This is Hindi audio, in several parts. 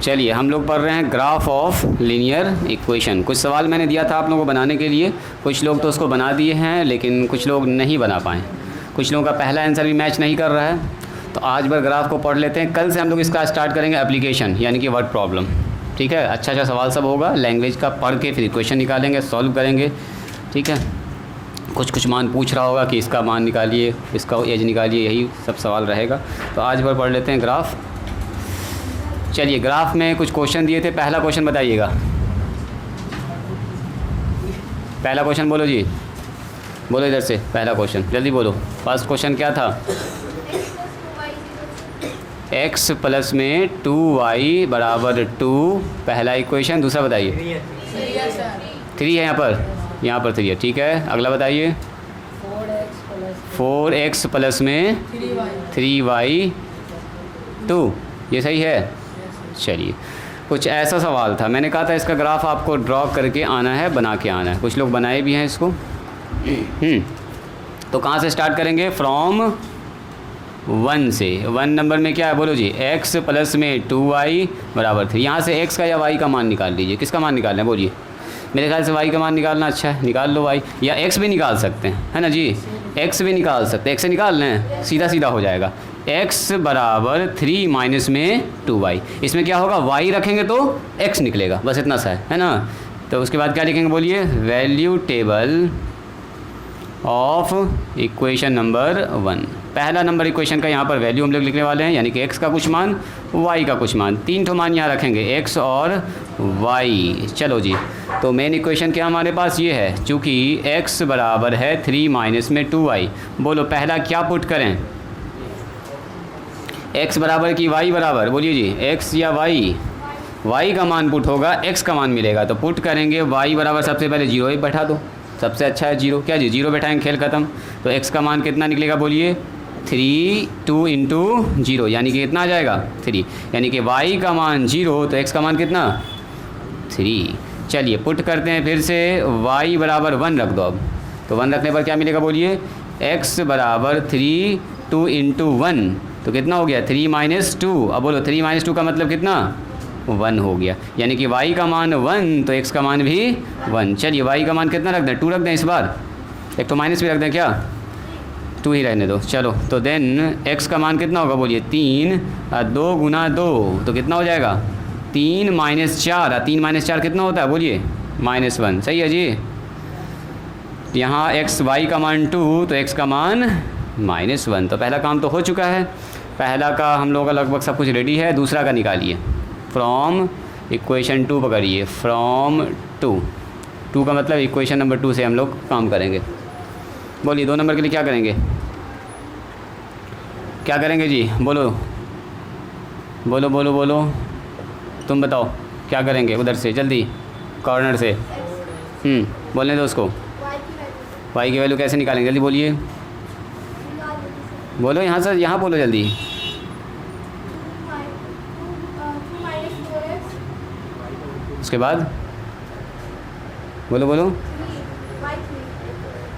चलिए हम लोग पढ़ रहे हैं ग्राफ ऑफ लीनियर इक्वेशन। कुछ सवाल मैंने दिया था आप लोगों को बनाने के लिए, कुछ लोग तो उसको बना दिए हैं लेकिन कुछ लोग नहीं बना पाए, कुछ लोगों का पहला आंसर भी मैच नहीं कर रहा है। तो आज बार ग्राफ को पढ़ लेते हैं, कल से हम लोग इसका स्टार्ट करेंगे एप्लीकेशन यानी कि वर्ड प्रॉब्लम। ठीक है, अच्छा सवाल सब होगा, लैंग्वेज का पढ़ के फिर इक्वेशन निकालेंगे, सॉल्व करेंगे। ठीक है, कुछ मान पूछ रहा होगा कि इसका मान निकालिए, इसका एज निकालिए, यही सब सवाल रहेगा। तो आज बार पढ़ लेते हैं ग्राफ। चलिए ग्राफ में कुछ क्वेश्चन दिए थे, पहला क्वेश्चन बताइएगा। पहला क्वेश्चन बोलो जी, बोलो इधर से पहला क्वेश्चन, जल्दी बोलो। फर्स्ट क्वेश्चन क्या था? x प्लस में 2y बराबर 2, पहला इक्वेशन। दूसरा बताइए। 3 है यहाँ पर 3 है। ठीक है, अगला बताइए। 4x प्लस में 3y 2, ये सही है। चलिए कुछ ऐसा सवाल था, मैंने कहा था इसका ग्राफ आपको ड्रॉ करके आना है, बना के आना है। कुछ लोग बनाए भी हैं इसको। तो कहाँ से स्टार्ट करेंगे? फ्रॉम 1 से। 1 नंबर में क्या है बोलो जी? x प्लस में 2y बराबर 3। यहाँ से x का या y का मान निकाल लीजिए। किसका मान निकालना है बोलिए? मेरे ख्याल से y का मान निकालना अच्छा है, निकाल लो y, या x भी निकाल सकते हैं, है ना जी? x भी निकाल सकते हैं, x से निकाल लें, सीधा हो जाएगा। x बराबर 3 माइनस में 2y, इसमें क्या होगा? y रखेंगे तो x निकलेगा, बस इतना सा है ना? तो उसके बाद क्या लिखेंगे बोलिए? Value table of equation number 1। पहला नंबर इक्वेशन का यहाँ पर वैल्यू हम लोग लिखने वाले हैं, यानी कि x का कुछ मान, y का कुछ मान। 3 ठो मान यहाँ रखेंगे, x और y। चलो जी, तो मेन इक्वेशन क्या हमारे पास ये है, चूँकि x बराबर है 3 माइनस में 2y। बोलो पहला क्या पुट करें? x बराबर कि y बराबर? बोलिए जी, x या y? y का मान पुट होगा, x का मान मिलेगा। तो पुट करेंगे y बराबर, सबसे पहले 0 ही बैठा दो, सबसे अच्छा है 0। क्या जी? 0 बैठाएंगे, खेल ख़त्म। तो x का मान कितना निकलेगा बोलिए? 2 इंटू 0, यानी कि कितना आ जाएगा? 3। यानी कि y का मान 0 तो x का मान कितना? 3। चलिए पुट करते हैं फिर से, y बराबर 1 रख दो अब। तो 1 रखने पर क्या मिलेगा बोलिए? x बराबर 3, 2 इंटू 1 तो कितना हो गया? 3 माइनस 2। अब बोलो 3 माइनस 2 का मतलब कितना? 1 हो गया। यानी कि y का मान 1 तो x का मान भी 1। चलिए y का मान कितना रख दें? 2 रख दें इस बार, एक तो माइनस भी रख दें, क्या 2 ही रहने दो। चलो तो देन x का मान कितना होगा बोलिए? 3, 2 गुना 2 तो कितना हो जाएगा? 3 माइनस 4, 3 माइनस 4 कितना होता है बोलिए? -1। सही है जी। यहाँ y का मान 2 तो x का मान -1। तो पहला काम तो हो चुका है, पहला का हम लोगों का लगभग सब कुछ रेडी है। दूसरा का निकालिए, फ्रॉम इक्वेशन 2 पकड़िए, फ्रॉम 2 का मतलब इक्वेशन नंबर 2 से हम लोग काम करेंगे। बोलिए 2 नंबर के लिए क्या करेंगे? क्या करेंगे जी? बोलो बोलो बोलो बोलो, तुम बताओ क्या करेंगे? उधर से जल्दी, कॉर्नर से। बोलने दो उसको। y की वैल्यू कैसे निकालेंगे? जल्दी बोलिए, बोलो यहाँ से, यहाँ बोलो जल्दी। उसके बाद बोलो बोलो।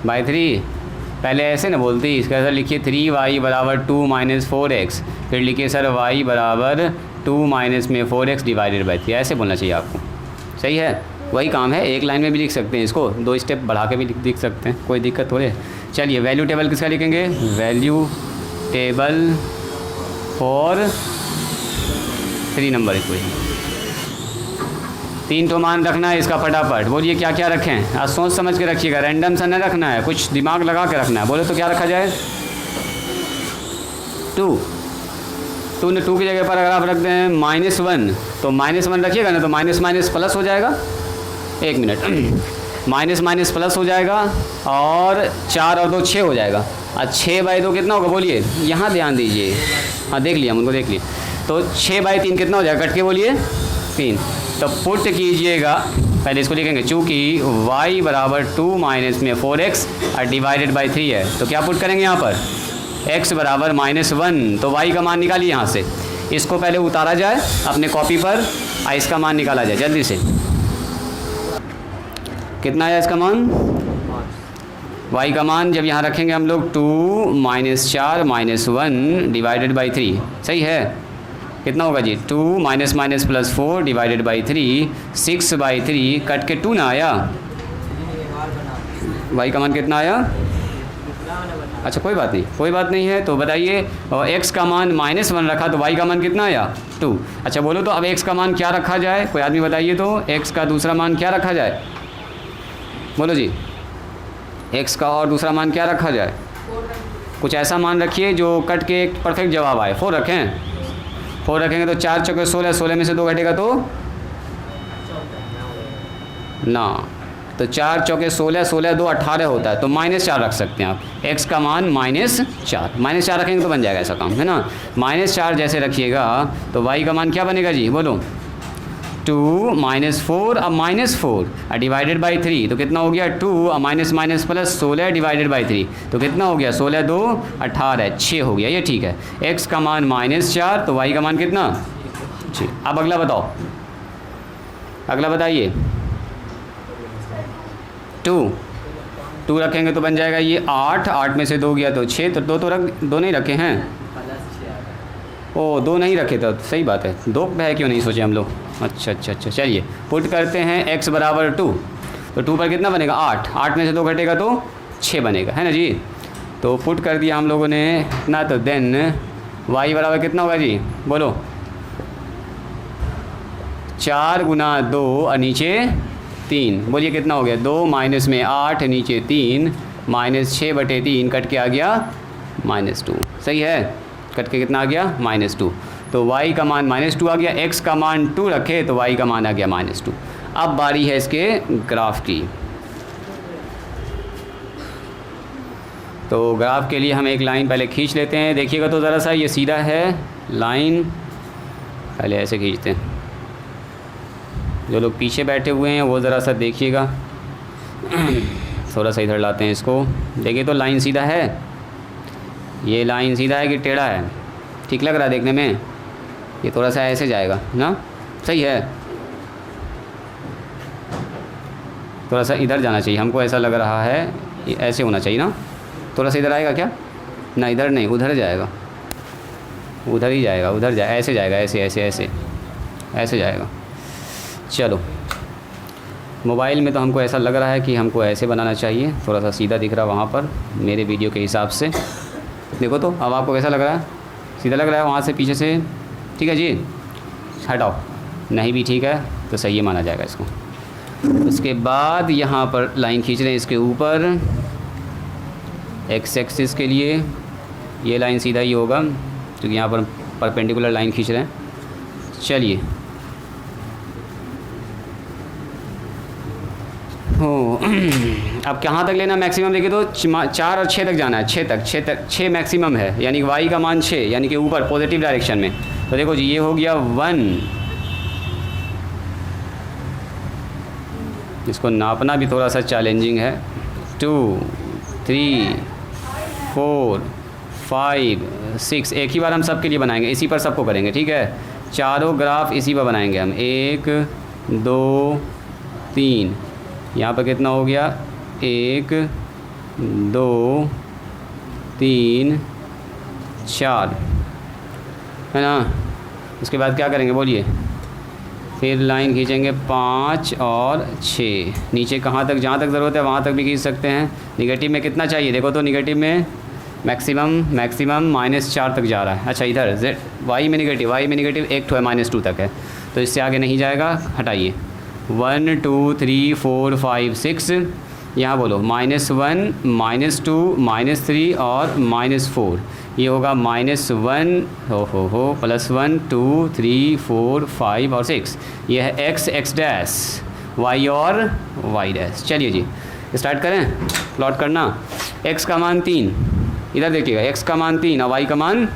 बाई 3। पहले ऐसे ना बोलती, इसका ऐसा लिखिए 3y बराबर 2 माइनस 4x, फिर लिखिए सर y बराबर 2 माइनस में 4x डिवाइडेड बाई 3। ऐसे बोलना चाहिए आपको, सही है? वही काम है, एक लाइन में भी लिख सकते हैं इसको, 2 स्टेप बढ़ा के भी लिख सकते हैं, कोई दिक्कत थोड़े। चलिए वैल्यू टेबल किसका लिखेंगे? Value table for 3 number equation. 3 तो मान रखना है इसका, फटाफट बोलिए क्या क्या रखें? आज सोच समझ के रखिएगा, रैंडम सा नहीं रखना है, कुछ दिमाग लगा के रखना है। बोलो तो क्या रखा जाए? 2 की जगह पर अगर आप रख दें -1 तो -1 रखिएगा ना, तो माइनस माइनस प्लस हो जाएगा। 1 मिनट, माइनस प्लस हो जाएगा, और 4 और 2 6 हो जाएगा। और 6/2 कितना होगा बोलिए? यहाँ ध्यान दीजिए, हाँ देख लिया, उनको देख लिए। तो 6/3 कितना हो जाएगा? कट के बोलिए 3। तो पुट कीजिएगा, पहले इसको लिखेंगे, चूँकि y बराबर 2 माइनस में 4x और डिवाइडेड बाई 3 है, तो क्या पुट करेंगे यहाँ पर? x बराबर -1, तो y का मान निकालिए यहाँ से। इसको पहले उतारा जाए अपने कॉपी पर और इसका मान निकाला जाए जल्दी से। कितना है इसका मान? y का मान जब यहाँ रखेंगे हम लोग 2 - 4 - 1 डिवाइडेड बाई 3, सही है? कितना होगा जी 2 minus minus plus 4 divided by 3 6/3 cut के 2 ना आया, वाई का मान कितना आया? अच्छा कोई बात नहीं, कोई बात नहीं है। तो बताइए x का मान -1 रखा तो y का मान कितना आया 2। अच्छा बोलो तो अब x का मान क्या रखा जाए, कोई आदमी बताइए तो x का दूसरा मान क्या रखा जाए, बोलो जी x का और दूसरा मान क्या रखा जाए? कुछ ऐसा मान रखिए जो कट के एक परफेक्ट जवाब आए। 4 रखें, 4 रखेंगे तो 4 चौके 16, 16 में से 2 घटेगा तो ना, तो 4 चौके 16, 16 2 18 होता है, तो -4 रख सकते हैं आप। x का मान -4, -4 रखेंगे तो बन जाएगा ऐसा काम, है ना। -4 जैसे रखिएगा तो y का मान क्या बनेगा जी, बोलो 2 -4 अब -4 डिवाइडेड बाई 3 तो कितना हो गया 2 अब minus minus plus 16 divided by 3 तो कितना हो गया 16 2 18 6 हो गया, ये ठीक है। x का मान -4 तो y का मान कितना 6। अब अगला बताओ, अगला बताइए 2 रखेंगे तो बन जाएगा ये 8 में से 2 गया तो 6, तो 2 नहीं रखे हैं, ओ 2 नहीं रखे तो सही बात है, 2 है क्यों नहीं सोचे हम लोग। अच्छा चलिए पुट करते हैं x बराबर 2, तो 2 पर कितना बनेगा 8 में से 2 घटेगा तो 6 बनेगा, है ना जी। तो पुट कर दिया हम लोगों ने ना, तो देन y बराबर कितना होगा जी, बोलो 4 गुना 2 और नीचे 3, बोलिए कितना हो गया 2 माइनस में 8 नीचे 3 -6/3 कट के आ गया -2, सही है, कट के कितना आ गया -2। तो y का मान -2 आ गया, x का मान 2 रखे तो y का मान आ गया -2। अब बारी है इसके ग्राफ की। तो ग्राफ के लिए हम एक लाइन पहले खींच लेते हैं, देखिएगा तो ज़रा सा ये सीधा है लाइन, पहले ऐसे खींचते हैं। जो लोग पीछे बैठे हुए हैं वो ज़रा सा देखिएगा, थोड़ा सा इधर लाते हैं इसको, देखिए तो लाइन सीधा है, ये लाइन सीधा है कि टेढ़ा है, ठीक लग रहा है देखने में, ये थोड़ा सा ऐसे जाएगा ना, सही है, थोड़ा सा इधर जाना चाहिए, हमको ऐसा लग रहा है ये ऐसे होना चाहिए ना, थोड़ा सा इधर आएगा क्या, ना इधर नहीं उधर जाएगा, उधर ही जाएगा, उधर जाए ऐसे जाएगा, ऐसे ऐसे ऐसे ऐसे जाएगा। चलो मोबाइल में तो हमको ऐसा लग रहा है कि हमको ऐसे बनाना चाहिए, थोड़ा सा सीधा दिख रहा है वहाँ पर मेरे वीडियो के हिसाब से, देखो तो अब आपको कैसा लग रहा है, सीधा लग रहा है वहाँ से पीछे से, ठीक है जी, हटाओ, नहीं भी ठीक है तो सही है माना जाएगा इसको। उसके बाद यहाँ पर लाइन खींच रहे हैं इसके ऊपर x एक्सिस के लिए, ये लाइन सीधा ही होगा क्योंकि यहाँ पर परपेंडिकुलर लाइन खींच रहे हैं। चलिए हो अब कहाँ तक लेना मैक्सिमम, देखिए तो 4 और 6 तक जाना है, 6 मैक्सिमम है, यानी y का मान 6 यानी कि ऊपर पॉजिटिव डायरेक्शन में। तो देखो जी ये हो गया 1, इसको नापना भी थोड़ा सा चैलेंजिंग है, 2 3 4 5 6, एक ही बार हम सब के लिए बनाएंगे, इसी पर सबको करेंगे, ठीक है, चारों ग्राफ इसी पर बनाएंगे हम, 1 2 3, यहाँ पर कितना हो गया 1 2 3 4, है ना। उसके बाद क्या करेंगे बोलिए, फिर लाइन खींचेंगे 5 और 6, नीचे कहाँ तक, जहाँ तक ज़रूरत है वहाँ तक भी खींच सकते हैं। निगेटिव में कितना चाहिए, देखो तो निगेटिव में मैक्सिमम -4 तक जा रहा है। अच्छा इधर y में निगेटिव एक तो है -2 तक है, तो इससे आगे नहीं जाएगा, हटाइए। 1 2 3 4 5 6, यहाँ बोलो -1 -2 -3 और -4, ये होगा -1 हो +1 2 3 4 5 और 6, ये है x डैश, y और y डैश। चलिए जी स्टार्ट करें प्लॉट करना। x का मान 3, इधर देखिएगा, x का मान 3 और y का मान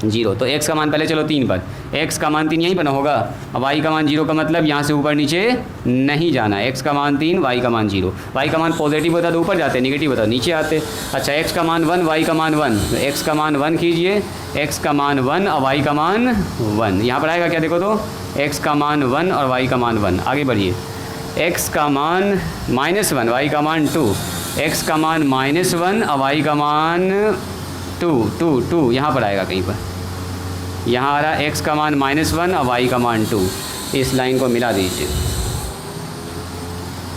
0, तो x का मान पहले चलो 3 पर, x का मान 3 यहीं पर होगा, अब y का मान 0 का मतलब यहाँ से ऊपर नीचे नहीं जाना, x का मान 3 y का मान 0, y का मान पॉजिटिव होता तो ऊपर जाते, निगेटिव होता नीचे आते। अच्छा x का मान 1 y का मान 1, तो x का मान 1 कीजिए, x का मान 1 और y का मान 1, यहाँ पर आएगा क्या, देखो तो x का मान 1 और y का मान 1, आगे बढ़िए, x का मान -1 y का मान 2, x का मान -1 और y का मान 2 यहाँ पर आएगा कहीं पर, यहाँ आ रहा x का मान -1 और y का मान 2। इस लाइन को मिला दीजिए,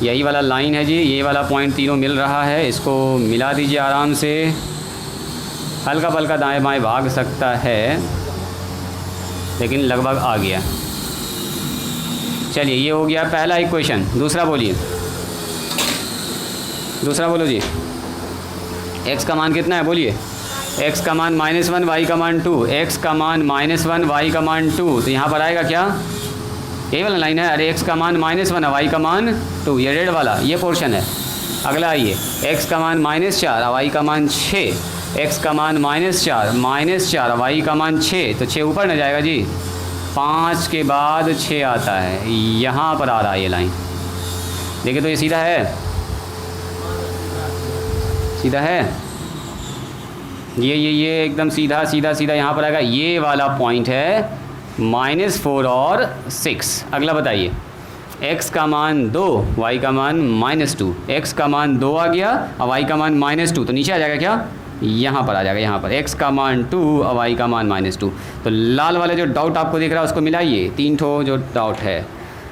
यही वाला लाइन है जी, ये वाला पॉइंट तीनों मिल रहा है, इसको मिला दीजिए आराम से। हल्का पल्का दाएं बाएं भाग सकता है लेकिन लगभग आ गया। चलिए ये हो गया पहला इक्वेशन। दूसरा बोलिए, दूसरा बोलो जी। x का मान कितना है बोलिए? x का मान -1 y का मान 2, x का मान -1 y का मान 2, तो यहाँ पर आएगा क्या? यही वाला लाइन है। अरे x का मान -1 और y का मान 2, ये रेड वाला ये पोर्शन है। अगला आइए, x का मान -4 और y का मान 6, x का मान -4 और y का मान 6, तो 6 ऊपर न जाएगा जी, 5 के बाद 6 आता है, यहाँ पर आ रहा है ये लाइन। देखिए तो ये सीधा है, सीधा है, ये एकदम सीधा सीधा सीधा यहाँ पर आएगा। ये वाला पॉइंट है -4 और 6। अगला बताइए, x का मान 2 y का मान -2, x का मान 2 आ गया और y का मान -2, तो नीचे आ जाएगा क्या? यहाँ पर आ जाएगा, यहाँ पर x का मान 2 और y का मान -2। तो लाल वाला जो डॉट आपको दिख रहा है उसको मिलाइए, 3 ठो जो डॉट है,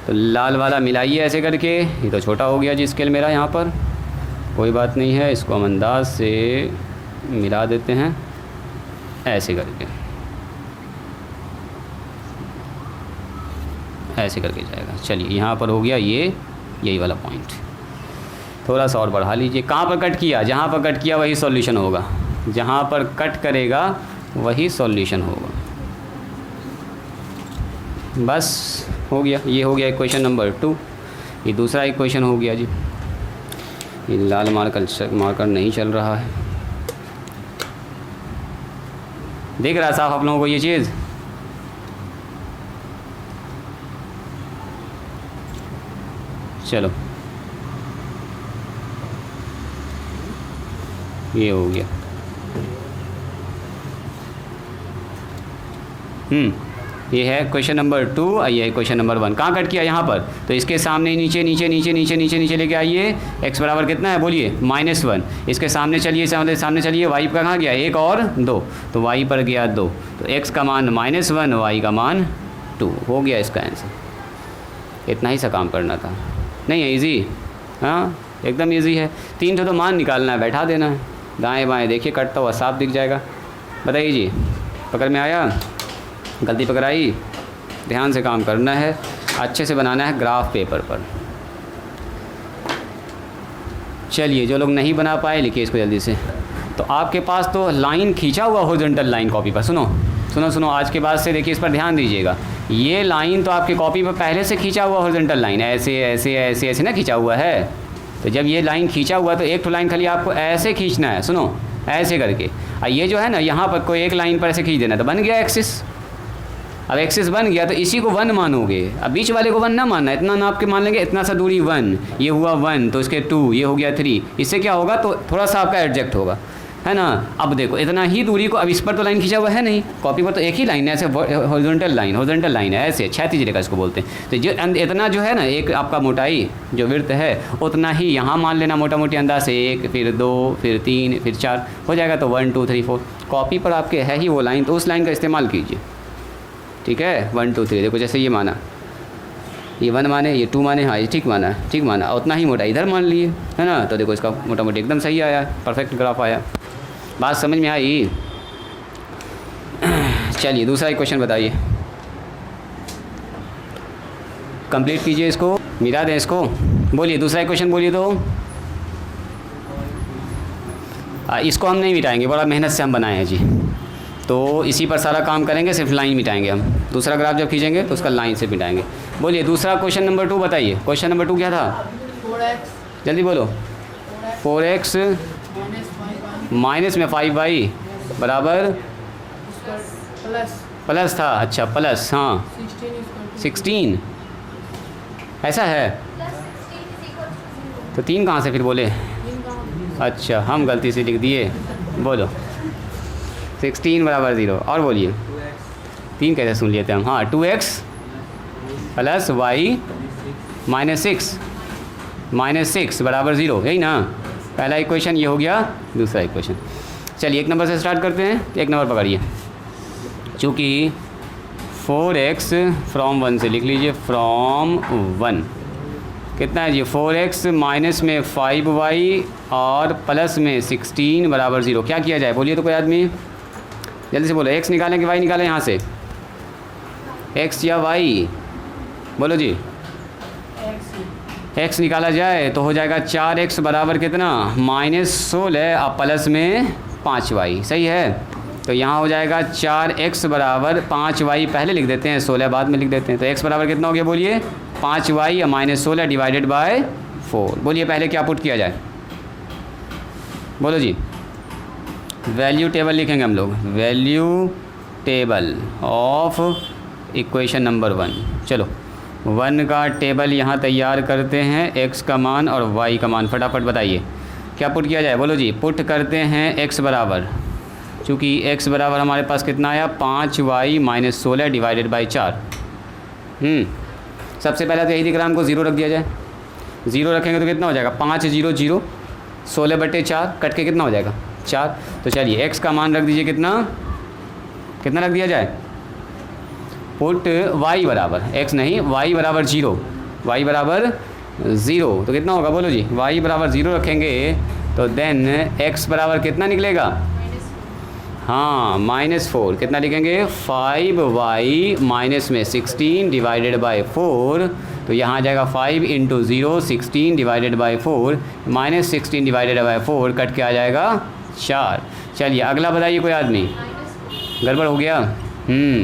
तो लाल वाला मिलाइए ऐसे करके। ये तो छोटा हो गया जी स्केल मेरा यहाँ पर, कोई बात नहीं है, इसको हम अंदाज से मिला देते हैं ऐसे करके, ऐसे करके जाएगा। चलिए यहाँ पर हो गया ये, यही वाला पॉइंट। थोड़ा सा और बढ़ा लीजिए। कहाँ पर कट किया? जहाँ पर कट किया वही सॉल्यूशन होगा, जहाँ पर कट करेगा वही सॉल्यूशन होगा। बस हो गया, ये हो गया इक्वेशन नंबर 2। ये दूसरा इक्वेशन हो गया जी। ये लाल मार्कर नहीं चल रहा है, देख रहा है साहब आप लोगों को ये चीज़? चलो ये हो गया। ये है क्वेश्चन नंबर 2 और ये है क्वेश्चन नंबर 1। कहाँ कट किया? यहाँ पर। तो इसके सामने नीचे नीचे नीचे नीचे नीचे नीचे लेके आइए। x बराबर कितना है बोलिए? -1। इसके सामने चलिए, सामने चलिए, y का कहाँ गया? 1 और 2, तो y पर गया 2, तो x का मान -1, y का मान 2 हो गया इसका आंसर। इतना ही सा काम करना था, नहीं है इजी? हाँ एकदम इजी है। 3 तो मान निकालना है, बैठा देना है, दाएँ बाएँ देखिए कटता हुआ साफ दिख जाएगा। बताइए जी, पकड़ में आया? गलती पकड़ आई? ध्यान से काम करना है, अच्छे से बनाना है ग्राफ पेपर पर। चलिए जो लोग नहीं बना पाए लिखिए इसको जल्दी से। तो आपके पास तो लाइन खींचा हुआ हॉरिजॉन्टल लाइन कॉपी पर, सुनो सुनो सुनो, आज के बाद से देखिए इस पर ध्यान दीजिएगा। ये लाइन तो आपकी कॉपी पर पहले से खींचा हुआ हॉरिजॉन्टल लाइन, ऐसे ऐसे ऐसे ऐसे ना खींचा हुआ है। तो जब ये लाइन खींचा हुआ तो एक तो लाइन खाली आपको ऐसे खींचना है, सुनो ऐसे करके। और ये जो है ना यहाँ पर कोई एक लाइन पर ऐसे खींच देना, तो बन गया एक्सिस। अब एक्सिस बन गया तो इसी को 1 मानोगे, अब बीच वाले को 1 ना मानना, इतना नाप के मान लेंगे, इतना सा दूरी 1, ये हुआ 1, तो इसके 2, ये हो गया 3। इससे क्या होगा? तो थोड़ा सा आपका एडजस्ट होगा, है ना। अब देखो इतना ही दूरी को, अब इस पर तो लाइन खींचा हुआ है नहीं, कॉपी पर तो एक ही लाइन है, ऐसे हॉरिजॉन्टल लाइन है, ऐसे क्षैतिज रेखा इसको बोलते हैं। तो जो इतना जो है ना, एक आपका मोटाई जो विड्थ है उतना ही यहाँ मान लेना मोटा मोटी अंदाज से, 1 फिर 2 फिर 3 फिर 4 हो जाएगा, तो 1 2 3 4। कॉपी पर आपके है ही वो लाइन, तो उस लाइन का इस्तेमाल कीजिए, ठीक है। 1 2 3 देखो, जैसे ये माना, ये 1 माने, ये 2 माने, हाँ ये ठीक माना, ठीक माना, उतना ही मोटा इधर मान लिए, है ना। तो देखो इसका मोटा मोटी एकदम सही आया, परफेक्ट ग्राफ आया। बात समझ में आई? चलिए दूसरा क्वेश्चन बताइए, कंप्लीट कीजिए इसको, मिला दें इसको। बोलिए दूसरा क्वेश्चन बोलिए। तो इसको हम नहीं मिटाएंगे, बड़ा मेहनत से हम बनाए हैं जी, तो इसी पर सारा काम करेंगे, सिर्फ लाइन मिटाएंगे हम। दूसरा ग्राफ जब खींचेंगे तो उसका लाइन से मिटाएंगे। बोलिए दूसरा क्वेश्चन नंबर 2 बताइए। क्वेश्चन नंबर 2 क्या था? 4x जल्दी बोलो। 4x माइनस में 5y बराबर प्लस था, अच्छा प्लस, हाँ 16 ऐसा है। तो 3 कहाँ से फिर बोले? अच्छा हम गलती से लिख दिए, बोलो 16 बराबर 0। और बोलिए 3 कैसे सुन लिए थे हम? हाँ 2x प्लस y -6 बराबर 0, यही ना पहला इक्वेशन। ये हो गया दूसरा इक्वेशन। चलिए 1 नंबर से स्टार्ट करते हैं। 1 नंबर पकड़िए, चूँकि 4x फ्रॉम 1 से लिख लीजिए, फ्रॉम 1 कितना है जी 4x माइनस में 5y और प्लस में 16 बराबर 0। क्या किया जाए बोलिए तो कोई आदमी, जल्दी से बोलो। x निकालें कि y निकालें यहाँ से, x या y, बोलो जी। x निकाला जाए तो हो जाएगा 4x बराबर कितना -16 और प्लस में 5y, सही है। तो यहाँ हो जाएगा 4x बराबर 5y पहले लिख देते हैं, 16 बाद में लिख देते हैं। तो x बराबर कितना हो गया बोलिए 5y या -16 डिवाइडेड बाय 4। बोलिए पहले क्या पुट किया जाए, बोलो जी। वैल्यू टेबल लिखेंगे हम लोग, value table of equation number 1। चलो 1 का टेबल यहाँ तैयार करते हैं, x का मान और y का मान। फटाफट बताइए क्या पुट किया जाए, बोलो जी। पुट करते हैं x बराबर, चूँकि x बराबर हमारे पास कितना आया 5y -16 डिवाइडेड बाई 4। सबसे पहले तो यही दिख रहा है हमको, 0 रख दिया जाए। 0 रखेंगे तो कितना हो जाएगा 5 0 0, 16/4 कट के कितना हो जाएगा 4। तो चलिए x का मान रख दीजिए, कितना रख दिया जाए। पुट y बराबर, x नहीं y बराबर 0, y बराबर 0 तो कितना होगा बोलो जी। y बराबर 0 रखेंगे तो देन x बराबर कितना निकलेगा, हाँ -4। कितना लिखेंगे 5y माइनस में 16 डिवाइडेड बाय 4। तो यहाँ आ जाएगा 5 × 0 16 divided by 4, -16 divided by 4 cut के आ जाएगा 4। चलिए अगला बताइए कोई आदमी, गड़बड़ हो गया।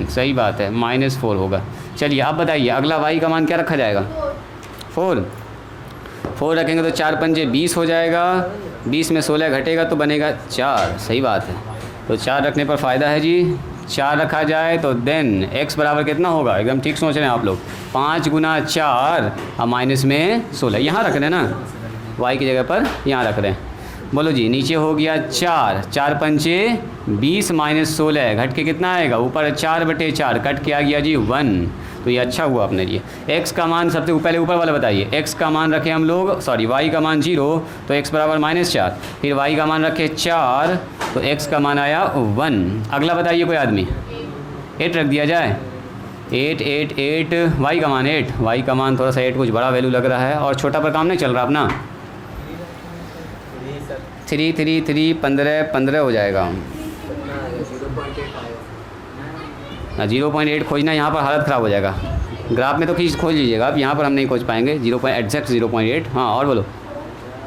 सही बात है -4 होगा। चलिए अब बताइए अगला y का मान क्या रखा जाएगा 4 रखेंगे तो 4 पंजे 20 हो जाएगा, 20 में 16 घटेगा तो बनेगा 4, सही बात है। तो 4 रखने पर फ़ायदा है जी, 4 रखा जाए तो देन x बराबर कितना होगा, एकदम ठीक सोच रहे हैं आप लोग, 5 × 4 और माइनस में 16 यहाँ रख रहे हैं ना, y की जगह पर यहाँ रख रहे हैं। बोलो जी नीचे हो गया 4 पंचे 20 -16 घट के कितना आएगा ऊपर 4/4 कट के आ गया जी 1। तो ये अच्छा हुआ अपने लिए। x का मान सबसे पहले ऊपर वाला बताइए, x का मान रखे हम लोग, सॉरी y का मान 0 तो x बराबर -4, फिर y का मान रखे 4 तो x का मान आया 1। अगला बताइए कोई आदमी, 8 रख दिया जाए, 8 8 8 y का मान 8, y का मान थोड़ा सा 8 कुछ बड़ा वैल्यू लग रहा है और छोटा पर काम नहीं चल रहा अपना। 3 3 3 15 15 हो जाएगा। 0.8 खोजना, यहाँ पर हालत ख़राब हो जाएगा। ग्राफ में तो खींच खोज लीजिएगा आप, यहाँ पर हम नहीं खोज पाएंगे। एग्जैक्ट 0.8। हाँ और बोलो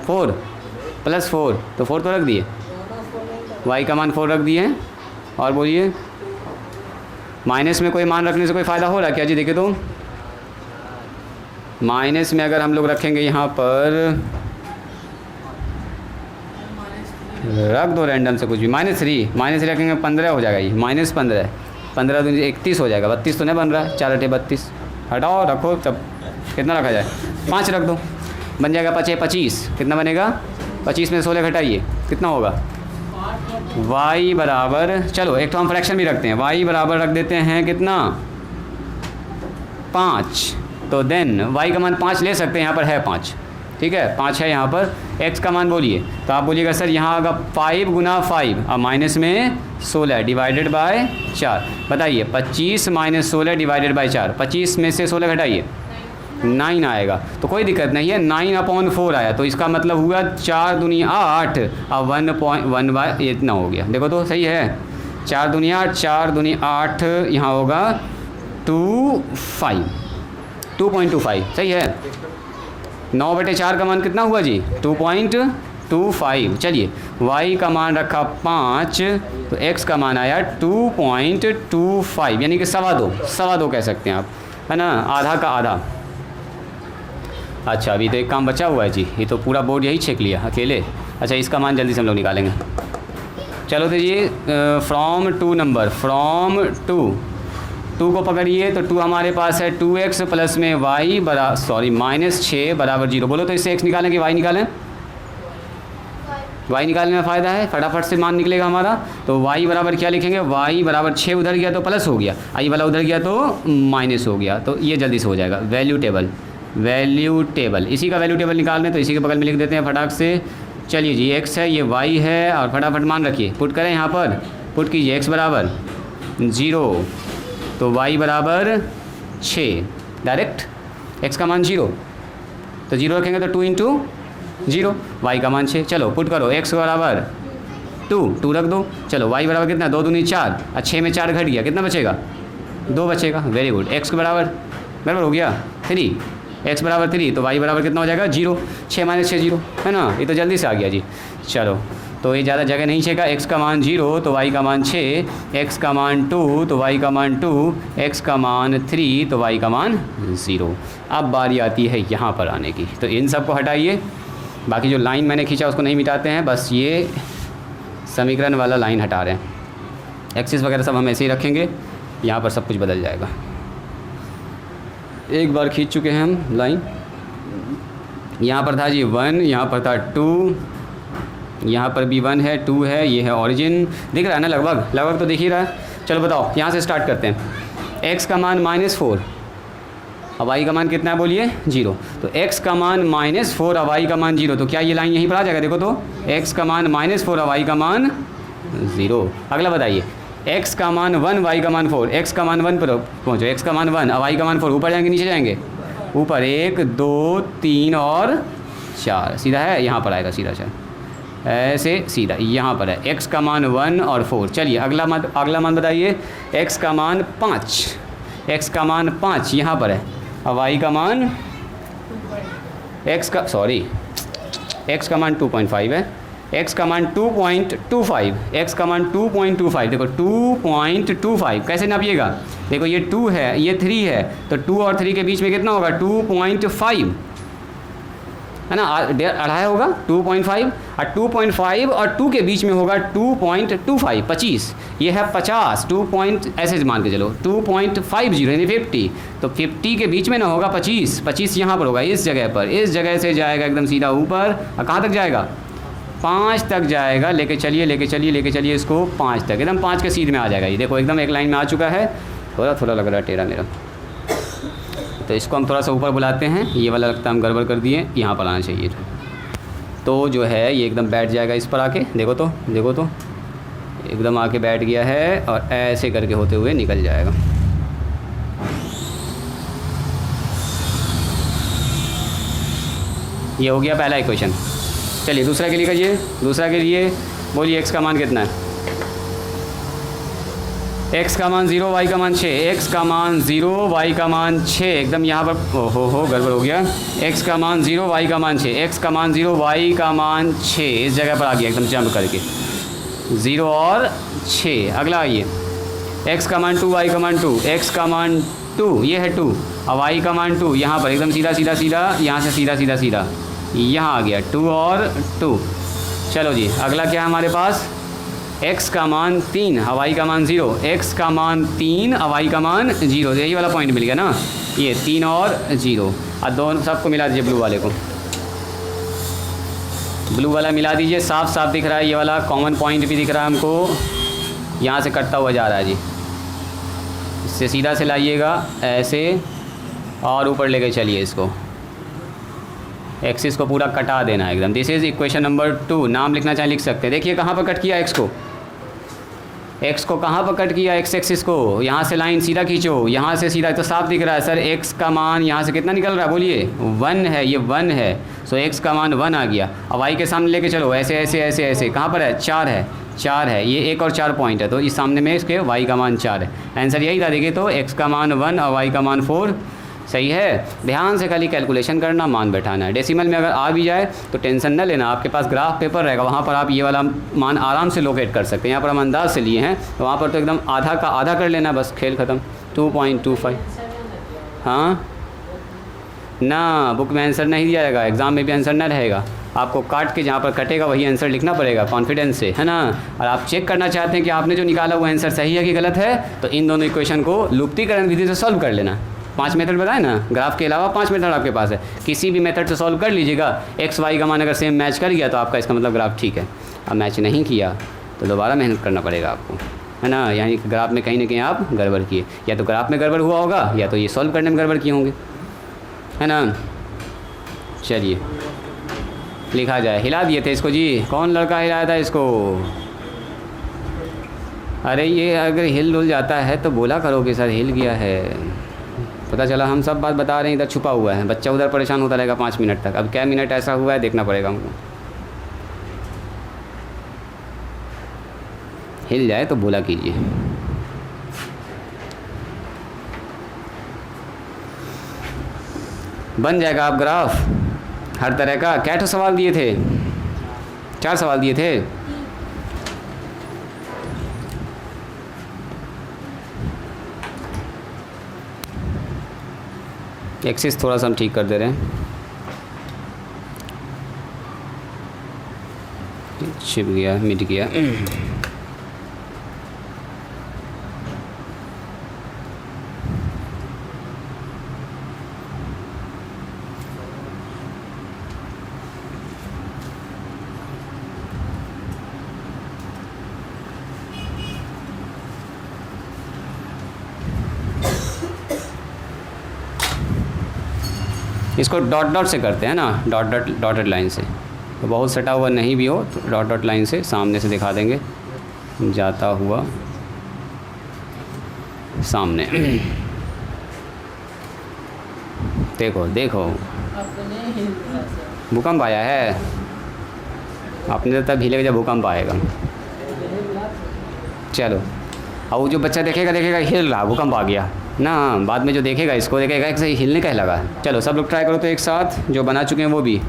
4 + 4 तो 4 तो रख दिए, y का मान 4 रख दिए। और बोलिए माइनस में कोई मान रखने से कोई फ़ायदा हो रहा है क्या जी, देखिए तो माइनस में अगर हम लोग रखेंगे यहाँ पर रख दो रैंडम से कुछ भी, -3 रखेंगे 15 हो जाएगा, ये -15 15 दूनी 31 हो जाएगा, 32 तो नहीं बन रहा, 4 × 32 हटाओ रखो, तब कितना रखा जाए 5 रख दो, बन जाएगा 5 25, कितना बनेगा 25 में 16 घटाइए कितना होगा y बराबर, चलो एक तो हम फ्रैक्शन भी रखते हैं, y बराबर रख देते हैं कितना 5। तो देन y का मान 5 ले सकते हैं, यहाँ पर है 5, ठीक है 5 है यहाँ पर। x का मान बोलिए तो आप बोलिएगा सर यहाँ आएगा 5 × 5 और माइनस में 16 डिवाइडेड बाय 4। बताइए 25 - 16 डिवाइडेड बाय 4, 25 में से 16 घटाइए 9 आएगा। तो कोई दिक्कत नहीं है, 9/4 आया तो इसका मतलब हुआ 4 दूनी 8 और 1.1 इतना हो गया। देखो तो सही है, 4 दूनी 8 4 दूनी 8 यहाँ होगा 2.25, सही है। 9/4 का मान कितना हुआ जी 2.25। चलिए y का मान रखा 5 तो x का मान आया 2.25, यानी कि 2.25 कह सकते हैं आप, है ना, आधा का आधा। अच्छा अभी तो एक काम बचा हुआ है जी, ये तो पूरा बोर्ड यही छेक लिया अकेले। अच्छा इसका मान जल्दी से हम लोग निकालेंगे। चलो तो ये फ्रॉम 2 नंबर, फ्रॉम 2 को पकड़िए तो 2 हमारे पास है 2x प्लस में y -6 बराबर 0। बोलो तो इससे x निकालें कि y निकालें, y निकालने में फ़ायदा है, फटाफट से मान निकलेगा हमारा। तो y बराबर क्या लिखेंगे, y बराबर 6 उधर गया तो प्लस हो गया, i वाला उधर गया तो माइनस हो गया। तो ये जल्दी से हो जाएगा वैल्यू टेबल। इसी का वैल्यू टेबल निकालने तो इसी के बगल में लिख देते हैं फटाक से। चलिए जी x है, ये y है और फटाफट मान रखिए, पुट करें यहाँ पर, पुट कीजिए x बराबर 0 तो y बराबर 6 डायरेक्ट, x का मान 0, तो 0 रखेंगे तो 2 इंटू 0, y का मान 6। चलो पुट करो, x बराबर 2 रख दो। चलो y बराबर कितना, 2 दूनी 4, 6 में 4 घट गया, कितना बचेगा, 2 बचेगा। Very good. x के बराबर हो गया 3, x बराबर 3, तो y बराबर कितना हो जाएगा 0, 6 माइनस 6 0, है ना, ये तो जल्दी से आ गया जी। चलो तो ये ज़्यादा जगह नहीं चाहिएगा, x का मान 0 तो y का मान 6, x का मान 2 तो y का मान 2, x का मान 3 तो y का मान 0। अब बारी आती है यहाँ पर आने की, तो इन सब को हटाइए, बाकी जो लाइन मैंने खींचा उसको नहीं मिटाते हैं, बस ये समीकरण वाला लाइन हटा रहे हैं। एक्सिस वगैरह सब हम ऐसे ही रखेंगे, यहाँ पर सब कुछ बदल जाएगा। एक बार खींच चुके हैं हम लाइन, यहाँ पर था जी 1, यहाँ पर था 2, यहाँ पर भी 1 है 2 है, ये है ओरिजिन, दिख रहा है ना, लगभग तो दिख ही रहा है। चलो बताओ, यहाँ से स्टार्ट करते हैं। x का मान -4, अब y का मान कितना है बोलिए 0, तो x का मान -4 अब y का मान 0, तो क्या ये लाइन यहीं पर आ जाएगा, देखो तो x का मान -4 अब y का मान 0। अगला बताइए, x का मान 1 y का मान 4, x का मान 1 पर पहुँचो, x का मान 1 अब y का मान 4, ऊपर जाएंगे नीचे जाएंगे, ऊपर 1 2 3 और 4, सीधा है, यहाँ पर आएगा सीधा 4, ऐसे सीधा यहाँ पर है। x का मान 1 और 4। चलिए अगला मान बताइए, x का मान 5, x का मान 5 यहाँ पर है, अब y का मान x का मान 2.5 है, x का मान 2.25, x का मान 2.25, देखो 2.25 कैसे नापिएगा, देखो ये 2 है ये 3 है, तो 2 और 3 के बीच में कितना होगा 2.5, है ना, अढ़ाई होगा 2.5, और 2.5 और 2 के बीच में होगा 2.25, 25, ये है 50, 2 पॉइंट ऐसे मान के चलो 2.50 यानी 50, तो 50 के बीच में ना होगा 25 यहाँ पर होगा, इस जगह से जाएगा एकदम सीधा ऊपर, और कहाँ तक जाएगा 5 तक जाएगा। लेके चलिए इसको 5 तक, एकदम 5 के सीध में आ जाएगा। ये देखो एकदम एक लाइन में आ चुका है, थोड़ा लग रहा है टेढ़ा मेरा, तो इसको हम थोड़ा सा ऊपर बुलाते हैं, ये वाला लगता है हम गड़बड़ कर दिए, यहाँ पर आना चाहिए, तो जो है ये एकदम बैठ जाएगा इस पर आके, देखो तो एकदम आके बैठ गया है, और ऐसे करके होते हुए निकल जाएगा। ये हो गया पहला इक्वेशन। चलिए दूसरा के लिए करिए, दूसरा के लिए बोलिए x का मान कितना है, x का मान 0 y का मान 6, x का मान 0 y का मान 6, एकदम यहाँ पर हो गड़बड़ हो गया, x का मान 0 y का मान 6, x का मान 0 y का मान 6, इस जगह पर आ गया एकदम जंप करके 0 और 6। अगला आइए, x का मान 2 y का मान 2, x का मान 2 ये है 2, अब y का मान 2, यहाँ पर एकदम सीधा यहाँ से सीधा यहाँ आ गया 2 और 2। चलो जी अगला क्या है हमारे पास, x का मान 3 हवाई का मान 0, x का मान 3 हवाई का मान 0, यही वाला पॉइंट मिल गया ना, ये 3 और 0, और दोनों सबको मिला दीजिए, ब्लू वाले को ब्लू वाला मिला दीजिए, साफ दिख रहा है, ये वाला कॉमन पॉइंट भी दिख रहा है हमको, यहाँ से कटता हुआ जा रहा है जी, इससे सीधा से लाइएगा ऐसे और ऊपर लेके चलिए इसको, एक्सिस को पूरा कटा देना है एकदम। दिस इज़ इक्वेशन नंबर 2, नाम लिखना चाहे लिख सकते हैं। देखिए कहाँ पर कट किया x को कहाँ पर कट किया, x एक्सिस को, यहाँ से लाइन सीधा खींचो, यहाँ से सीधा, तो साफ दिख रहा है सर x का मान यहाँ से कितना निकल रहा है बोलिए 1 है, ये 1 है, सो x का मान 1 आ गया। अब y के सामने लेके चलो ऐसे कहाँ पर है 4 है, ये 1 और 4 पॉइंट है, तो इस सामने में इसके y का मान 4 है, आंसर यही था। देखिए तो x का मान 1 और y का मान 4, सही है। ध्यान से खाली कैलकुलेशन करना, मान बैठाना है। डेसिमल में अगर आ भी जाए तो टेंशन न लेना, आपके पास ग्राफ पेपर रहेगा, वहाँ पर आप ये वाला मान आराम से लोकेट कर सकते हैं। यहाँ पर हम अंदाज से लिए हैं, तो वहाँ पर तो एकदम आधा का आधा कर लेना, बस खेल ख़त्म। 2.25, हाँ ना, बुक में आंसर नहीं दिया जाएगा, एग्ज़ाम में भी आंसर न रहेगा, आपको काट के जहाँ पर कटेगा वही आंसर लिखना पड़ेगा कॉन्फिडेंस से, है ना। और आप चेक करना चाहते हैं कि आपने जो निकाला वो आंसर सही है कि गलत है, तो इन दोनों इक्वेशन को लुप्तीकरण विधि से सॉल्व कर लेना। 5 मेथड बताए ना, ग्राफ के अलावा 5 मेथड आपके पास है, किसी भी मेथड से सॉल्व कर लीजिएगा। एक्स वाई का मान अगर सेम मैच कर गया तो आपका इसका मतलब ग्राफ ठीक है, अब मैच नहीं किया तो दोबारा मेहनत करना पड़ेगा आपको, है ना। यानी ग्राफ में कहीं ना कहीं आप गड़बड़ किए, या तो ग्राफ में गड़बड़ हुआ होगा या तो ये सॉल्व करने में गड़बड़ किए होंगे, है ना। चलिए लिखा जाए, हिला दिए थे इसको जी, कौन लड़का हिलाया था इसको, अरे ये अगर हिल डुल जाता है तो बोला करो कि सर हिल गया है। पता चला हम सब बात बता रहे हैं, इधर छुपा हुआ है, बच्चा उधर परेशान होता रहेगा 5 मिनट तक। अब क्या मिनट ऐसा हुआ है देखना पड़ेगा हमको। हिल जाए तो बोला कीजिए। बन जाएगा आप ग्राफ हर तरह का। क्या तो सवाल दिए थे? 4 सवाल दिए थे। एक्सिस थोड़ा सा हम ठीक कर दे रहे हैं, छिप गया, मिट गया। इसको डॉट डॉट से करते हैं ना, डॉट डॉट डॉटेड लाइन से। तो बहुत सटा हुआ नहीं भी हो तो डॉट डॉट लाइन से सामने से दिखा देंगे, जाता हुआ सामने। देखो देखो भूकंप आया है। आपने तो तब हिलेगा जब भूकंप आएगा। चलो अब वो जो बच्चा देखेगा हिल रहा, भूकंप आ गया ना, बाद में जो देखेगा इसको देखेगा कि सही हिलने का ही लगा। चलो सब लोग ट्राई करो तो एक साथ, जो बना चुके हैं वो भी।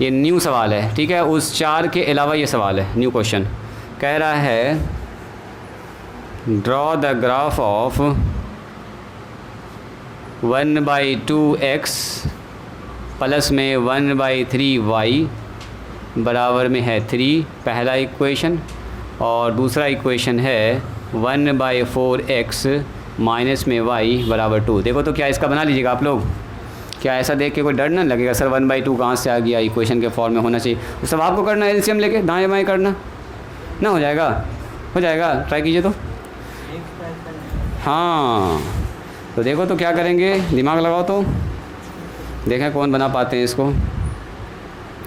ये न्यू सवाल है, ठीक है, उस 4 के अलावा ये सवाल है, न्यू क्वेश्चन। कह रहा है draw the graph of 1/2x plus में 1/3y बराबर में है 3, पहला इक्वेशन। और दूसरा इक्वेशन है 1/4x माइनस में y बराबर 2। देखो तो क्या इसका बना लीजिएगा आप लोग। क्या ऐसा देख के कोई डर ना लगेगा सर 1/2 कहाँ से आ गया, इक्वेशन के फॉर्म में होना चाहिए। तो सब आपको करना है, एलसीएम लेके दाएं बाएं करना ना, हो जाएगा हो जाएगा। ट्राई कीजिए तो। हाँ तो देखो तो क्या करेंगे, दिमाग लगाओ तो देखें कौन बना पाते हैं इसको।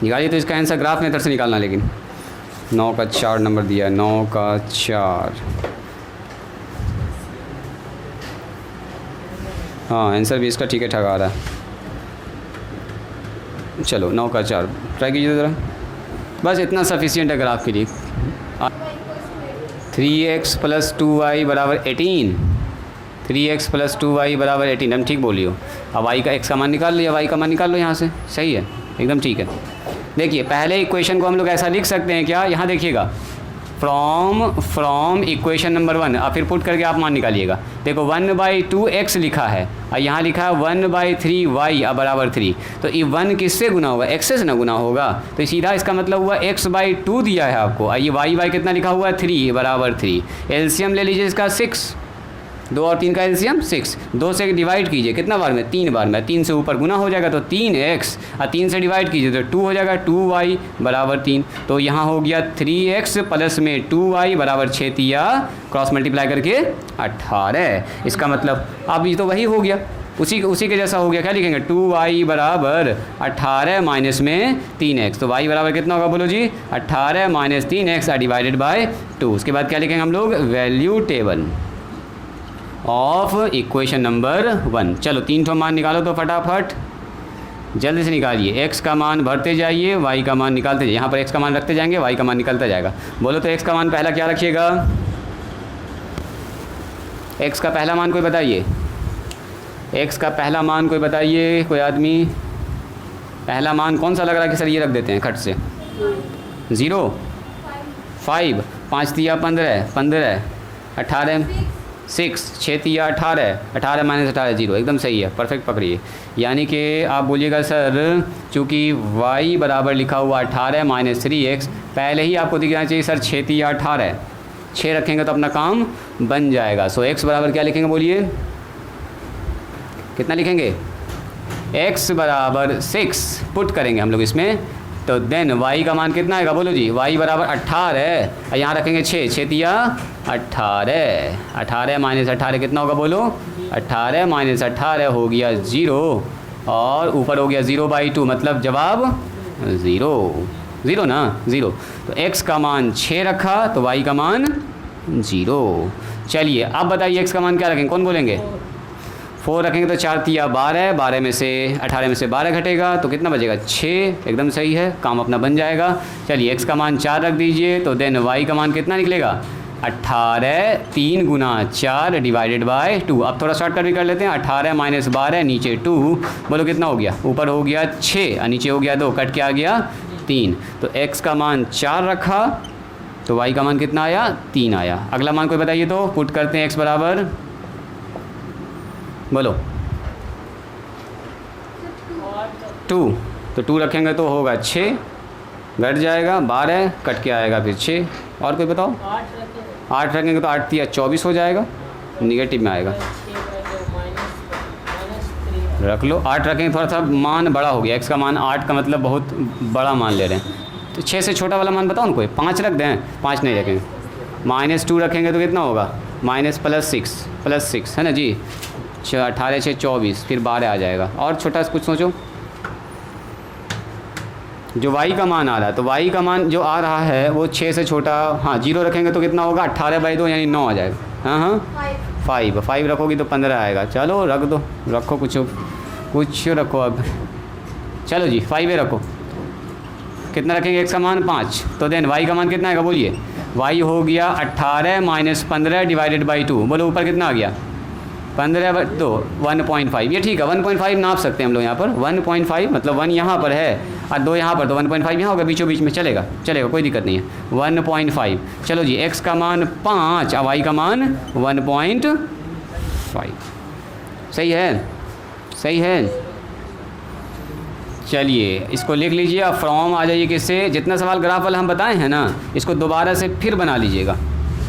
निकालिए तो इसका आंसर ग्राफ मेथड से निकालना, लेकिन 9 का 4 नंबर दिया है, 9 का 4। हाँ आंसर भी इसका ठीक है ठाक आ रहा है। चलो 9 का 4 ट्राई कीजिए ज़रा, बस इतना सफिशिएंट है ग्राफ के लिए। 3x + 2y बराबर 18, 3x + 2y बराबर 18। हम ठीक बोलियो। अब y का x का मान निकाल लो, y का मान निकाल लो यहाँ से, सही है एकदम ठीक है। देखिए पहले इक्वेशन को हम लोग ऐसा लिख सकते हैं क्या, यहाँ देखिएगा, फ्रॉम इक्वेशन नंबर 1, और फिर पुट करके आप मान निकालिएगा। देखो 1/2x लिखा है और यहाँ लिखा है 1/3y बराबर 3। तो ये 1 किससे गुना होगा, x से ना गुना होगा। तो सीधा इसका मतलब हुआ x/2 दिया है आपको, और ये y कितना लिखा हुआ है 3 बराबर 3। एलसीएम ले लीजिए इसका 6, 2 और 3 का एलसीएम 6। 2 से डिवाइड कीजिए कितना बार में, 3 बार में, 3 से ऊपर गुना हो जाएगा तो 3x, और 3 से डिवाइड कीजिए तो 2 हो जाएगा, 2y बराबर 3। तो यहाँ हो गया 3x प्लस में 2y बराबर 6 तिया क्रॉस मल्टीप्लाई करके 18। इसका मतलब अब ये तो वही हो गया, उसी के जैसा हो गया। क्या लिखेंगे, 2y बराबर 18 माइनस में 3x। तो y बराबर कितना होगा बोलो जी, 18 माइनस 3x डिवाइडेड बाय 2। उसके बाद क्या लिखेंगे हम लोग, value table of equation number 1। चलो 3 ठो मान निकालो तो फटाफट जल्दी से निकालिए। x का मान भरते जाइए, y का मान निकालते जाइए। यहाँ पर x का मान रखते जाएंगे, y का मान निकलता जाएगा। बोलो तो x का मान पहला क्या रखिएगा, x का पहला मान कोई बताइए, x का पहला मान कोई बताइए, कोई आदमी। पहला मान कौन सा लग रहा है कि सर ये रख देते हैं खट से, 0, 5, 5 तिया 15, 15, 18, 6, 6 तिया 18, 18 माइनस 18 0। एकदम सही है, परफेक्ट पकड़िए। यानी कि आप बोलिएगा सर चूँकि y बराबर लिखा हुआ 18 माइनस 3x, पहले ही आपको दिखना चाहिए सर 6 तिया 18, 6 रखेंगे तो अपना काम बन जाएगा। सो x बराबर क्या लिखेंगे बोलिए, कितना लिखेंगे, x बराबर 6 पुट करेंगे हम लोग इसमें। तो देन y का मान कितना आएगा बोलो जी, y बराबर 18, यहाँ रखेंगे 6, 6 तिया 18, 18 माइनस 18 कितना होगा बोलो, 18 माइनस 18 हो गया 0, और ऊपर हो गया 0/2, मतलब जवाब 0। ज़ीरो ना, ज़ीरो। तो x का मान 6 रखा तो y का मान 0। चलिए अब बताइए x का मान क्या रखेंगे, कौन बोलेंगे? 4 रखेंगे तो 4 तिया 12, 12 में से 18 में से 12 घटेगा तो कितना बचेगा? 6। एकदम सही है, काम अपना बन जाएगा। चलिए x का मान 4 रख दीजिए तो देन y का मान कितना निकलेगा? 18, 3 गुना 4 डिवाइडेड बाय 2। अब थोड़ा शॉर्टकट भी कर लेते हैं। 18 माइनस 12 नीचे 2, बोलो कितना हो गया? ऊपर हो गया 6 और नीचे हो गया 2, कट के आ गया 3। तो x का मान 4 रखा तो y का मान कितना आया? 3 आया। अगला मान कोई बताइए तो, पुट करते हैं x बराबर, बोलो 2। तो 2 रखेंगे तो होगा 6, घट जाएगा 12, कट के आएगा फिर 6। और कोई बताओ? 8 रखेंगे तो 8 तिया 24 हो जाएगा, निगेटिव में आएगा। रख लो 8 रखेंगे, थोड़ा सा मान बड़ा हो गया। x का मान 8 का मतलब बहुत बड़ा मान ले रहे हैं। तो 6 से छोटा वाला मान बताओ ना कोई। 5 रख दें? 5 नहीं रखेंगे। -2 रखेंगे तो कितना होगा? माइनस प्लस 6 है ना जी। 18 6 24, फिर 12 आ जाएगा। और छोटा कुछ सोचो जो y का मान आ रहा है। तो y का मान जो आ रहा है वो 6 से छोटा, हाँ 0 रखेंगे तो कितना होगा? 18/2 यानी 9 आ जाएगा। हाँ 5 रखोगी तो 15 आएगा। चलो रख दो, रखो कुछ रखो अब। चलो जी 5 रखो। कितना रखेंगे x का मान? 5। तो देन y का मान कितना आएगा बोलिए? y हो गया 18 माइनस 15 डिवाइडेड बाई 2। बोलो ऊपर कितना आ गया? 15/2 1.5। ये ठीक है, 1.5 नाप सकते हैं हम लोग यहाँ पर। 1.5 मतलब 1 यहाँ पर है और 2 यहाँ पर, तो 1.5 यहाँ होगा, बीचों बीच में चलेगा कोई दिक्कत नहीं है। 1.5। चलो जी x का मान 5 और y का मान 1.5। सही है। चलिए इसको लिख लीजिए। अब फ्रॉम आ जाइए किससे? जितना सवाल ग्राफ वाला हम बताए हैं ना, इसको दोबारा से फिर बना लीजिएगा।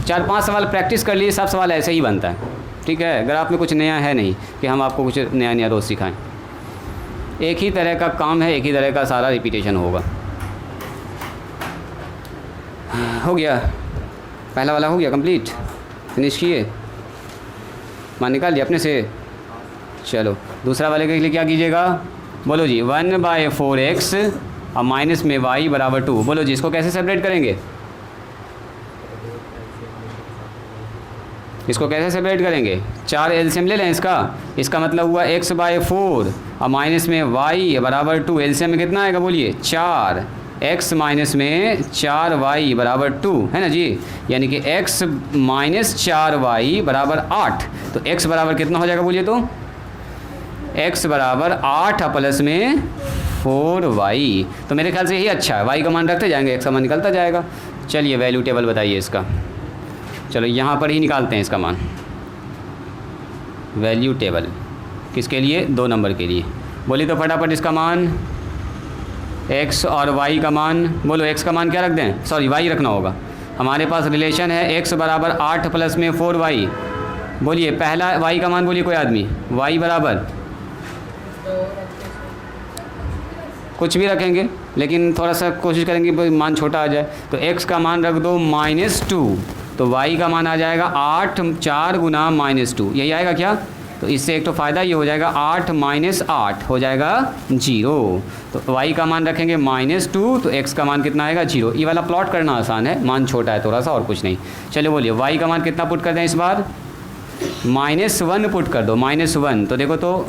4-5 सवाल प्रैक्टिस कर लीजिए, सब सवाल ऐसे ही बनता है। ठीक है, ग्राफ में कुछ नया है नहीं कि हम आपको कुछ नया रोज़ सिखाएं। एक ही तरह का काम है, एक ही तरह का सारा रिपीटेशन होगा। हो गया पहला वाला, हो गया कंप्लीट, फिनिश किए, मान निकाल लिया अपने से। चलो दूसरा वाले के लिए क्या कीजिएगा? बोलो जी 1/4x और माइनस में y बराबर 2। बोलो जी इसको कैसे सेपरेट करेंगे? इसको कैसे सेपरेट करेंगे? 4 एलसीएम ले लें इसका मतलब हुआ x/4 और माइनस में y बराबर 2। एलसीएम में कितना आएगा बोलिए? 4 x माइनस में 4y बराबर 2 है ना जी। यानी कि x माइनस 4y बराबर 8। तो x बराबर कितना हो जाएगा बोलिए? तो x बराबर 8 प्लस में 4y। तो मेरे ख्याल से यही अच्छा है, y का मान रखते जाएंगे, x का मान निकलता जाएगा। चलिए वैल्यू टेबल बताइए इसका। चलो यहाँ पर ही निकालते हैं इसका मान। वैल्यू टेबल किसके लिए? 2 नंबर के लिए। बोलिए तो फटाफट इसका मान, x और y का मान। बोलो x का मान क्या रख दें? सॉरी y रखना होगा। हमारे पास रिलेशन है x बराबर 8 प्लस में 4y। बोलिए पहला y का मान बोलिए कोई आदमी। y बराबर कुछ भी रखेंगे, लेकिन थोड़ा सा कोशिश करेंगे मान छोटा आ जाए। तो x का मान रख दो -2, तो y का मान आ जाएगा 8 4 गुना -2। यही आएगा क्या? तो इससे एक तो फ़ायदा ये हो जाएगा 8 - 8 हो जाएगा 0। तो y का मान रखेंगे -2, तो x का मान कितना आएगा? 0। ये वाला प्लॉट करना आसान है, मान छोटा है थोड़ा सा और कुछ नहीं। चलो बोलिए y का मान कितना पुट कर दें इस बार? -1 पुट कर दो। -1 तो देखो तो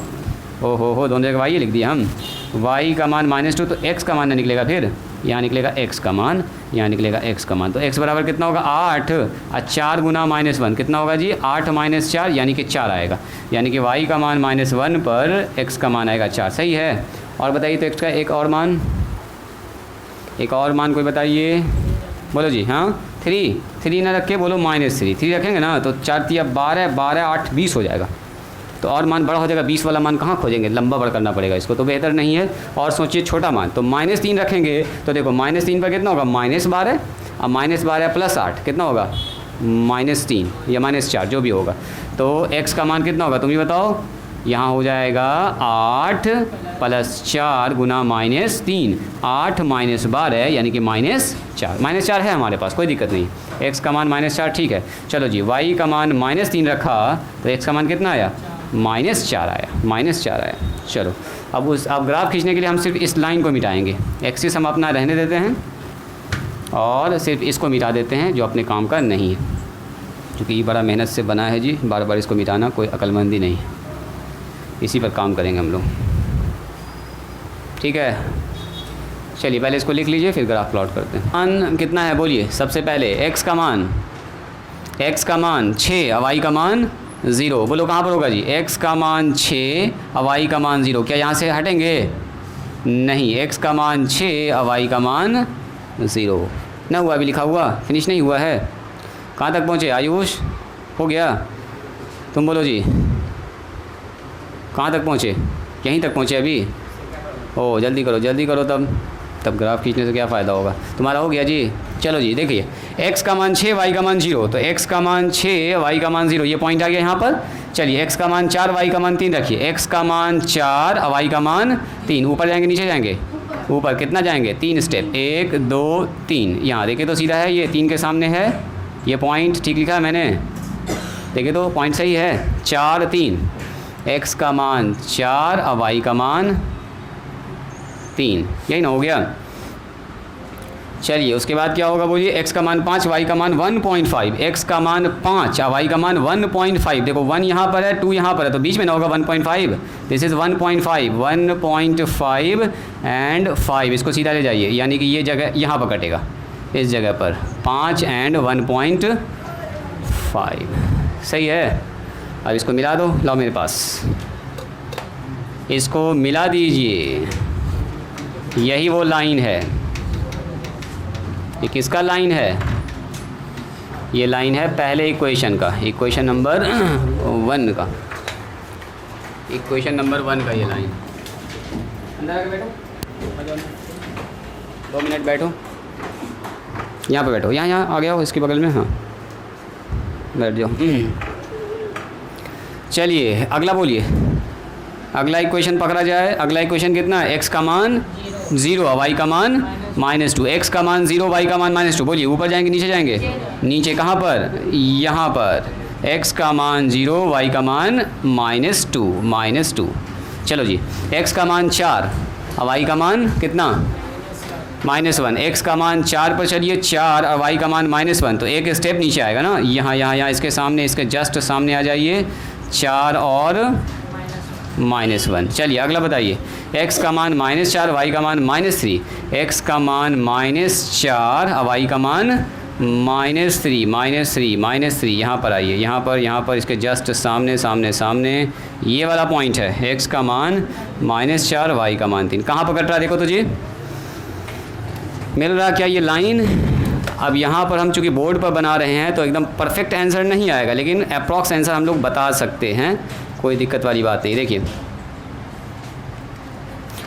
हो दोनों जगह y लिख दिया हम। y का मान -2 तो x का मान नहीं निकलेगा, फिर यहाँ निकलेगा x का मान, यहाँ निकलेगा x का मान। तो x बराबर कितना होगा? 8 और 4 गुना -1 कितना होगा जी? 8 - 4 यानी कि 4 आएगा। यानी कि y का मान -1 पर x का मान आएगा 4। सही है। और बताइए तो x का एक और मान कोई बताइए। बोलो जी। हाँ 3 ना रख के बोलो -3 रखेंगे ना तो 4 तिया 12 12 8 20 हो जाएगा। तो और मान बड़ा हो जाएगा, 20 वाला मान कहाँ खोजेंगे? लंबा बड़ा करना पड़ेगा इसको, तो बेहतर नहीं है। और सोचिए छोटा मान, तो -3 रखेंगे तो देखो -3 पर कितना होगा? -12 और -12 प्लस 8 कितना होगा? -3 या -4 जो भी होगा। तो x का मान कितना होगा तुम ही बताओ? यहाँ हो जाएगा 8 + 4 गुना -3, 8 - 12 यानी कि -4। -4 है हमारे पास, कोई दिक्कत नहीं। x का मान -4 ठीक है। चलो जी y का मान -3 रखा तो x का मान कितना आया? -4 आया। चलो अब ग्राफ खींचने के लिए हम सिर्फ इस लाइन को मिटाएंगे। एक्सिस हम अपना रहने देते हैं। और सिर्फ इसको मिटा देते हैं जो अपने काम का नहीं है, क्योंकि ये बड़ा मेहनत से बना है जी, बार बार इसको मिटाना कोई अक्लमंदी नहीं है। इसी पर काम करेंगे हम लोग, ठीक है। चलिए पहले इसको लिख लीजिए, फिर ग्राफ प्लॉट करते हैं। मान कितना है बोलिए, सबसे पहले x का मान 6 और y का मान 0। बोलो कहाँ पर होगा जी, x का मान 6 और y का मान 0। क्या यहाँ से हटेंगे? नहीं, x का मान 6 और y का मान 0 ना हुआ, अभी लिखा हुआ, फिनिश नहीं हुआ है। कहाँ तक पहुँचे आयुष? हो गया? तुम बोलो जी, कहाँ तक पहुँचे? यहीं तक पहुँचे अभी? ओ जल्दी करो जल्दी करो, तब ग्राफ खींचने से क्या फ़ायदा होगा। तुम्हारा हो गया जी। चलो जी देखिए, x का मान 6 y का मान 0, तो x का मान 6 y का मान 0, ये पॉइंट आ गया यहाँ पर। चलिए x का मान 4 y का मान 3 रखिए, x का मान 4 और y का मान 3। ऊपर जाएंगे नीचे जाएंगे? ऊपर कितना जाएंगे? 3 स्टेप, 1 2 3। यहाँ देखिए तो सीधा है, ये 3 के सामने है, ये पॉइंट ठीक लिखा है मैंने, देखिए तो पॉइंट सही है। 4 3, x का मान 4 और y का मान 3, यही ना हो गया। चलिए उसके बाद क्या होगा बोलिए, x का मान 5 y का मान 1.5, x का मान 5 और y का मान 1.5। देखो 1 यहाँ पर है, 2 यहाँ पर है, तो बीच में ना होगा 1.5। दिस इज़ 1.5 एंड 5, इसको सीधा ले जाइए, यानी कि ये जगह यहाँ पर कटेगा, इस जगह पर 5 एंड 1.5। सही है। अब इसको मिला दो, लाओ मेरे पास, इसको मिला दीजिए। यही वो लाइन है, ये किसका लाइन है? ये लाइन है पहले इक्वेशन का, इक्वेशन नंबर 1 का, इक्वेशन नंबर 1 का ये लाइन। अंदर आके बैठो, 2 मिनट बैठो, यहाँ पे बैठो, यहाँ आ गया हो इसके बगल में, हाँ बैठ जाओ। चलिए अगला बोलिए, अगला इक्वेशन पकड़ा जाए। अगला इक्वेशन कितना है? x का मान 0 y का मान -2, x का मान 0 y का मान -2। बोलिए ऊपर जाएंगे नीचे जाएंगे? नीचे कहाँ पर? यहाँ पर। x का मान 0 y का मान -2। चलो जी, x का मान 4 और y का मान कितना? -1। x का मान 4 पर चलिए, 4 और y का मान -1, तो एक स्टेप नीचे आएगा ना, यहाँ इसके सामने, इसके जस्ट सामने आ जाइए, 4 और -1। चलिए अगला बताइए, x का मान -4 y का मान -3, x का मान -4 और y का मान -3। यहाँ पर आइए, यहाँ पर इसके जस्ट सामने ये वाला पॉइंट है, x का मान -4 y का मान 3। कहाँ पर कट रहा देखो तो जी, मिल रहा क्या ये लाइन? अब यहाँ पर हम चूँकि बोर्ड पर बना रहे हैं तो एकदम परफेक्ट आंसर नहीं आएगा, लेकिन अप्रॉक्स आंसर हम लोग बता सकते हैं, कोई दिक्कत वाली बात नहीं। देखिए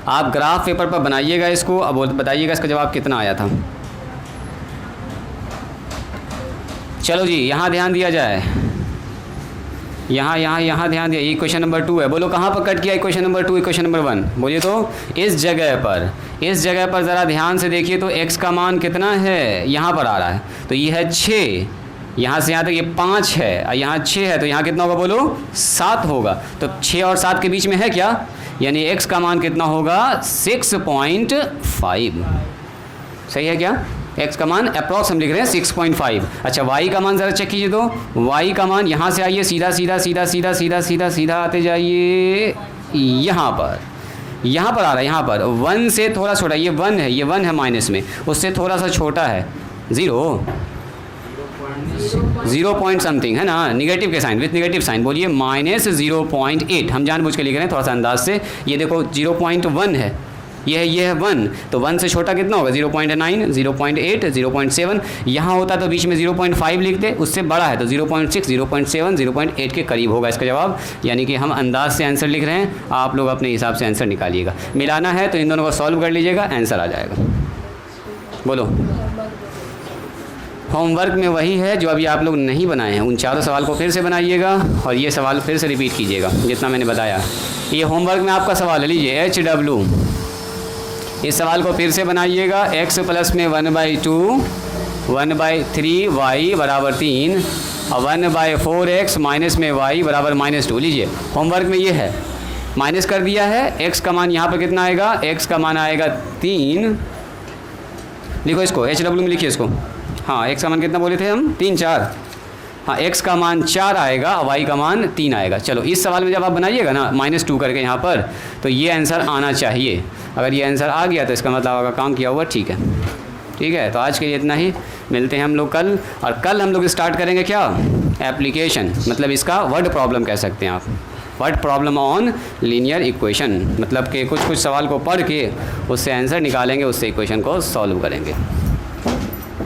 आप ग्राफ पेपर पर बनाइएगा इसको, अब बताइएगा इसका जवाब कितना आया था। चलो जी यहाँ ध्यान दिया जाए, यहाँ ध्यान दिया। ये क्वेश्चन नंबर 2 है, बोलो कहाँ पर कट किया क्वेश्चन नंबर 2 क्वेश्चन नंबर 1? बोलिए तो इस जगह पर ज़रा ध्यान से देखिए तो x का मान कितना है? यहाँ पर आ रहा है, तो ये है 6, यहाँ से यहाँ तक ये 5 है, और यहाँ 6 है, तो यहाँ कितना होगा बोलो? 7 होगा। तो 6 और 7 के बीच में है क्या, यानी x का मान कितना होगा? 6.5। सही है क्या? x का मान अप्रॉक्स हम लिख रहे हैं 6.5। अच्छा y का मान ज़रा चेक कीजिए तो, y का मान यहाँ से आइए, सीधा आते जाइए, यहाँ पर आ रहा है, यहाँ पर 1 से थोड़ा छोटा, ये 1 है, ये 1 है माइनस में, उससे थोड़ा सा छोटा है, 0 पॉइंट समथिंग है ना, निगेटिव के साइन, विथ निगेटिव साइन। बोलिए -0.8, हम जानबूझ के लिख रहे हैं थोड़ा सा अंदाज से। ये देखो 0.1 है, ये है 1, तो 1 से छोटा कितना होगा? 0.9, 0.8, 0.7। यहाँ होता तो बीच में 0.5 लिखते, उससे बड़ा है तो 0.6, 0.7, 0.8 के करीब होगा इसका जवाब। यानी कि हम अंदाज से आंसर लिख रहे हैं, आप लोग अपने हिसाब से आंसर निकालिएगा। मिलाना है तो इन दोनों को सॉल्व कर लीजिएगा, आंसर आ जाएगा। बोलो, होमवर्क में वही है जो अभी आप लोग नहीं बनाए हैं, उन चारों सवाल को फिर से बनाइएगा और ये सवाल फिर से रिपीट कीजिएगा जितना मैंने बताया। ये होमवर्क में आपका सवाल है, लीजिए HW, इस सवाल को फिर से बनाइएगा। x प्लस में 1/2, 1/3 y बराबर 3 और 1/4x माइनस में y बराबर -2। लीजिए होमवर्क में ये है, माइनस कर दिया है, x का मान यहाँ पर कितना आएगा? x का मान आएगा 3 लिखो इसको, HW में लिखिए इसको। हाँ, x का मान कितना बोले थे हम, 3 4। हाँ, x का मान 4 आएगा, y का मान 3 आएगा। चलो इस सवाल में जब आप बनाइएगा ना -2 करके यहाँ पर, तो ये आंसर आना चाहिए। अगर ये आंसर आ गया तो इसका मतलब आपका काम किया हुआ ठीक है। ठीक है, तो आज के लिए इतना ही, मिलते हैं हम लोग कल। और कल हम लोग स्टार्ट करेंगे क्या, एप्लीकेशन, मतलब इसका वर्ड प्रॉब्लम कह सकते हैं आप, word problem on linear equation, मतलब कि कुछ सवाल को पढ़ के उससे आंसर निकालेंगे, उससे इक्वेशन को सॉल्व करेंगे।